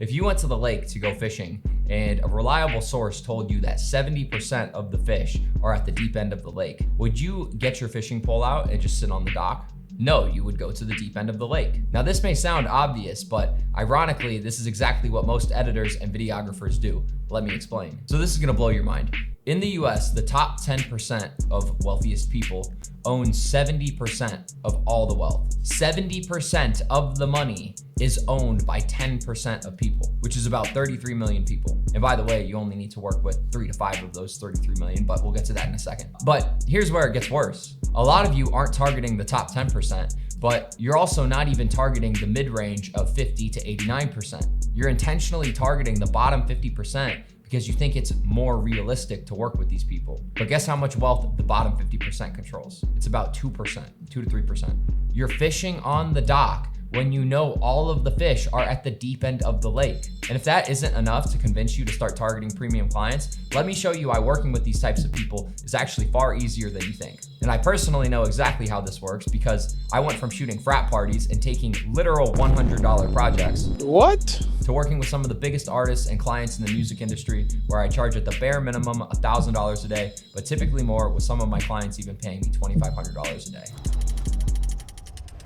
If you went to the lake to go fishing and a reliable source told you that 70% of the fish are at the deep end of the lake, would you get your fishing pole out and just sit on the dock? No, you would go to the deep end of the lake. Now, this may sound obvious, but ironically, this is exactly what most editors and videographers do. Let me explain. So this is gonna blow your mind. In the US, the top 10% of wealthiest people own 70% of all the wealth. 70% of the money is owned by 10% of people, which is about 33 million people. And by the way, you only need to work with 3 to 5 of those 33 million, but we'll get to that in a second. But here's where it gets worse. A lot of you aren't targeting the top 10%, but you're also not even targeting the mid-range of 50 to 89%. You're intentionally targeting the bottom 50% because you think it's more realistic to work with these people. But guess how much wealth the bottom 50% controls? It's about 2%, 2 to 3%. You're fishing on the dock when you know all of the fish are at the deep end of the lake. And if that isn't enough to convince you to start targeting premium clients, let me show you why working with these types of people is actually far easier than you think. And I personally know exactly how this works because I went from shooting frat parties and taking literal $100 projects. What? To working with some of the biggest artists and clients in the music industry, where I charge at the bare minimum $1,000 a day, but typically more, with some of my clients even paying me $2,500 a day.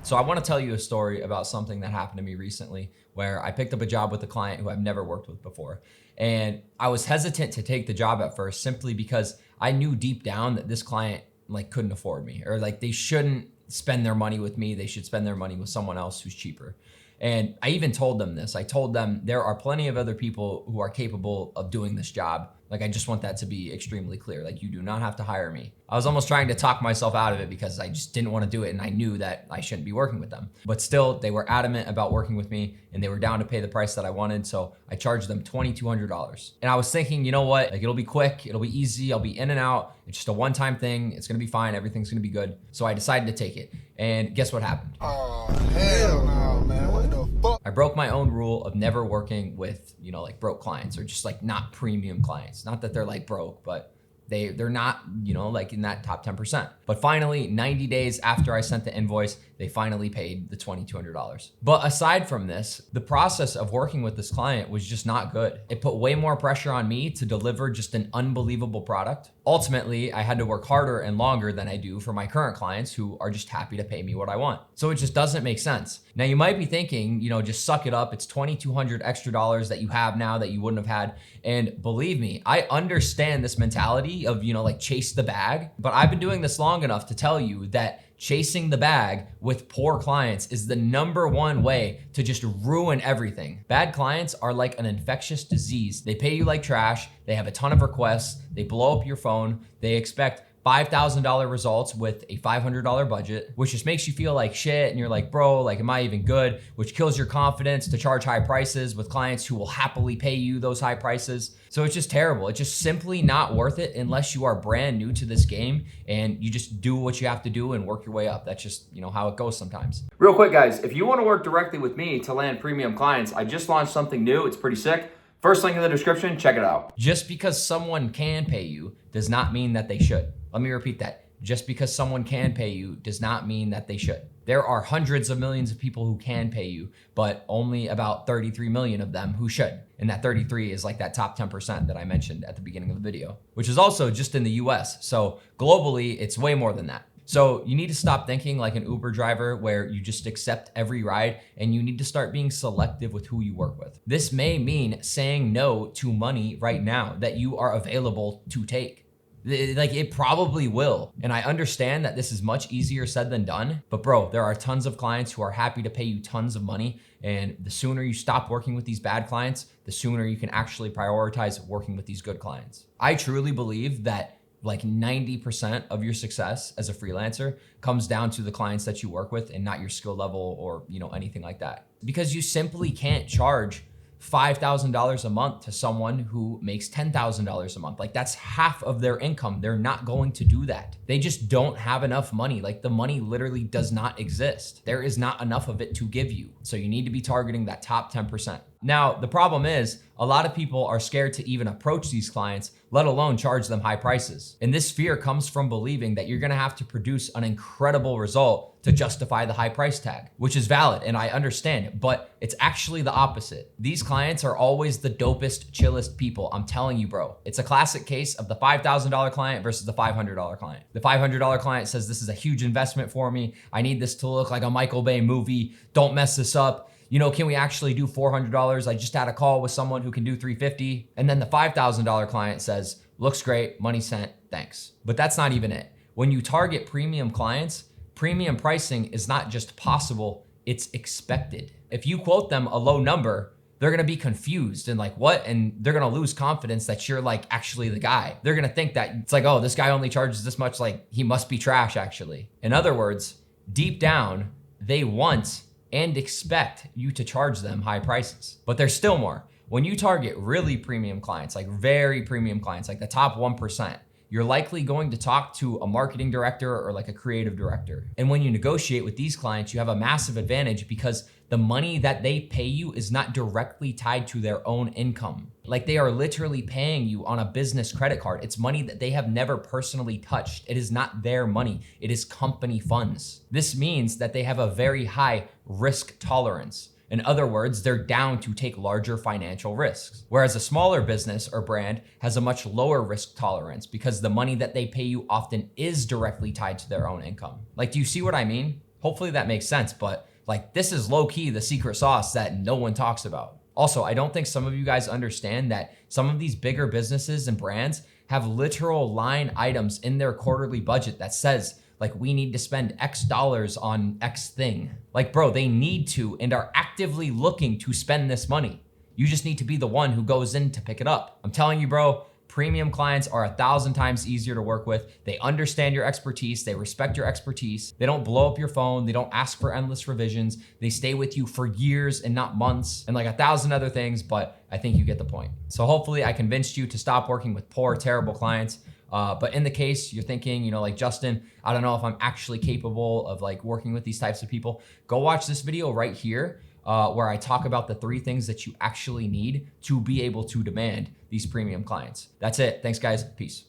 So I want to tell you a story about something that happened to me recently where I picked up a job with a client who I've never worked with before. And I was hesitant to take the job at first simply because I knew deep down that this client couldn't afford me, or they shouldn't spend their money with me. They should spend their money with someone else who's cheaper. And I even told them this. I told them there are plenty of other people who are capable of doing this job. I just want that to be extremely clear. You do not have to hire me. I was almost trying to talk myself out of it because I just didn't want to do it. And I knew that I shouldn't be working with them. But still, they were adamant about working with me and they were down to pay the price that I wanted. So I charged them $2,200. And I was thinking, you know what? It'll be quick. It'll be easy. I'll be in and out. It's just a one-time thing. It's going to be fine. Everything's going to be good. So I decided to take it. And guess what happened? Oh, hell no, man. What the fuck? I broke my own rule of never working with, broke clients, or just not premium clients. Not that they're broke, but they're not, in that top 10%. But finally, 90 days after I sent the invoice, they finally paid the $2,200. But aside from this, the process of working with this client was just not good. It put way more pressure on me to deliver just an unbelievable product. Ultimately, I had to work harder and longer than I do for my current clients who are just happy to pay me what I want. So it just doesn't make sense. Now you might be thinking, just suck it up. It's $2,200 extra dollars that you have now that you wouldn't have had. And believe me, I understand this mentality of, chase the bag, but I've been doing this long enough to tell you that chasing the bag with poor clients is the #1 way to just ruin everything. Bad clients are like an infectious disease. They pay you like trash. They have a ton of requests. They blow up your phone. They expect $5,000 results with a $500 budget, which just makes you feel like shit. And you're like, bro, am I even good? Which kills your confidence to charge high prices with clients who will happily pay you those high prices. So it's just terrible. It's just simply not worth it unless you are brand new to this game and you just do what you have to do and work your way up. That's just, how it goes sometimes. Real quick, guys, if you want to work directly with me to land premium clients, I just launched something new. It's pretty sick. First link in the description, check it out. Just because someone can pay you does not mean that they should. Let me repeat that. Just because someone can pay you does not mean that they should. There are hundreds of millions of people who can pay you, but only about 33 million of them who should. And that 33 is that top 10% that I mentioned at the beginning of the video, which is also just in the US. So globally, it's way more than that. So you need to stop thinking like an Uber driver where you just accept every ride, and you need to start being selective with who you work with. This may mean saying no to money right now that you are available to take. It probably will. And I understand that this is much easier said than done, but bro, there are tons of clients who are happy to pay you tons of money. And the sooner you stop working with these bad clients, the sooner you can actually prioritize working with these good clients. I truly believe that 90% of your success as a freelancer comes down to the clients that you work with and not your skill level or, anything like that. Because you simply can't charge $5,000 a month to someone who makes $10,000 a month. That's half of their income. They're not going to do that. They just don't have enough money. The money literally does not exist. There is not enough of it to give you. So you need to be targeting that top 10%. Now, the problem is a lot of people are scared to even approach these clients, let alone charge them high prices. And this fear comes from believing that you're gonna have to produce an incredible result to justify the high price tag, which is valid and I understand it, but it's actually the opposite. These clients are always the dopest, chillest people. I'm telling you, bro. It's a classic case of the $5,000 client versus the $500 client. The $500 client says, this is a huge investment for me. I need this to look like a Michael Bay movie. Don't mess this up. You know, can we actually do $400? I just had a call with someone who can do $350. And then the $5,000 client says, looks great, money sent, thanks. But that's not even it. When you target premium clients, premium pricing is not just possible, it's expected. If you quote them a low number, they're gonna be confused and like, what? And they're gonna lose confidence that you're like actually the guy. They're gonna think that it's like, oh, this guy only charges this much, like he must be trash actually. In other words, deep down, they want and expect you to charge them high prices. But there's still more. When you target really premium clients, like very premium clients, like the top 1%, you're likely going to talk to a marketing director or like a creative director. And when you negotiate with these clients, you have a massive advantage because the money that they pay you is not directly tied to their own income. Like they are literally paying you on a business credit card. It's money that they have never personally touched. It is not their money. It is company funds. This means that they have a very high risk tolerance. In other words, they're down to take larger financial risks. Whereas a smaller business or brand has a much lower risk tolerance because the money that they pay you often is directly tied to their own income. Like, do you see what I mean? Hopefully that makes sense, but like this is low key the secret sauce that no one talks about. Also, I don't think some of you guys understand that some of these bigger businesses and brands have literal line items in their quarterly budget that says, like, we need to spend X dollars on X thing. Like, bro, they need to and are actively looking to spend this money. You just need to be the one who goes in to pick it up. I'm telling you, bro, premium clients are 1,000 times easier to work with. They understand your expertise. They respect your expertise. They don't blow up your phone. They don't ask for endless revisions. They stay with you for years and not months and like 1,000 other things, but I think you get the point. So hopefully I convinced you to stop working with poor, terrible clients. But in the case you're thinking, you know, like, Justin, I don't know if I'm actually capable of like working with these types of people, go watch this video right here where I talk about the 3 things that you actually need to be able to demand these premium clients. That's it. Thanks guys. Peace.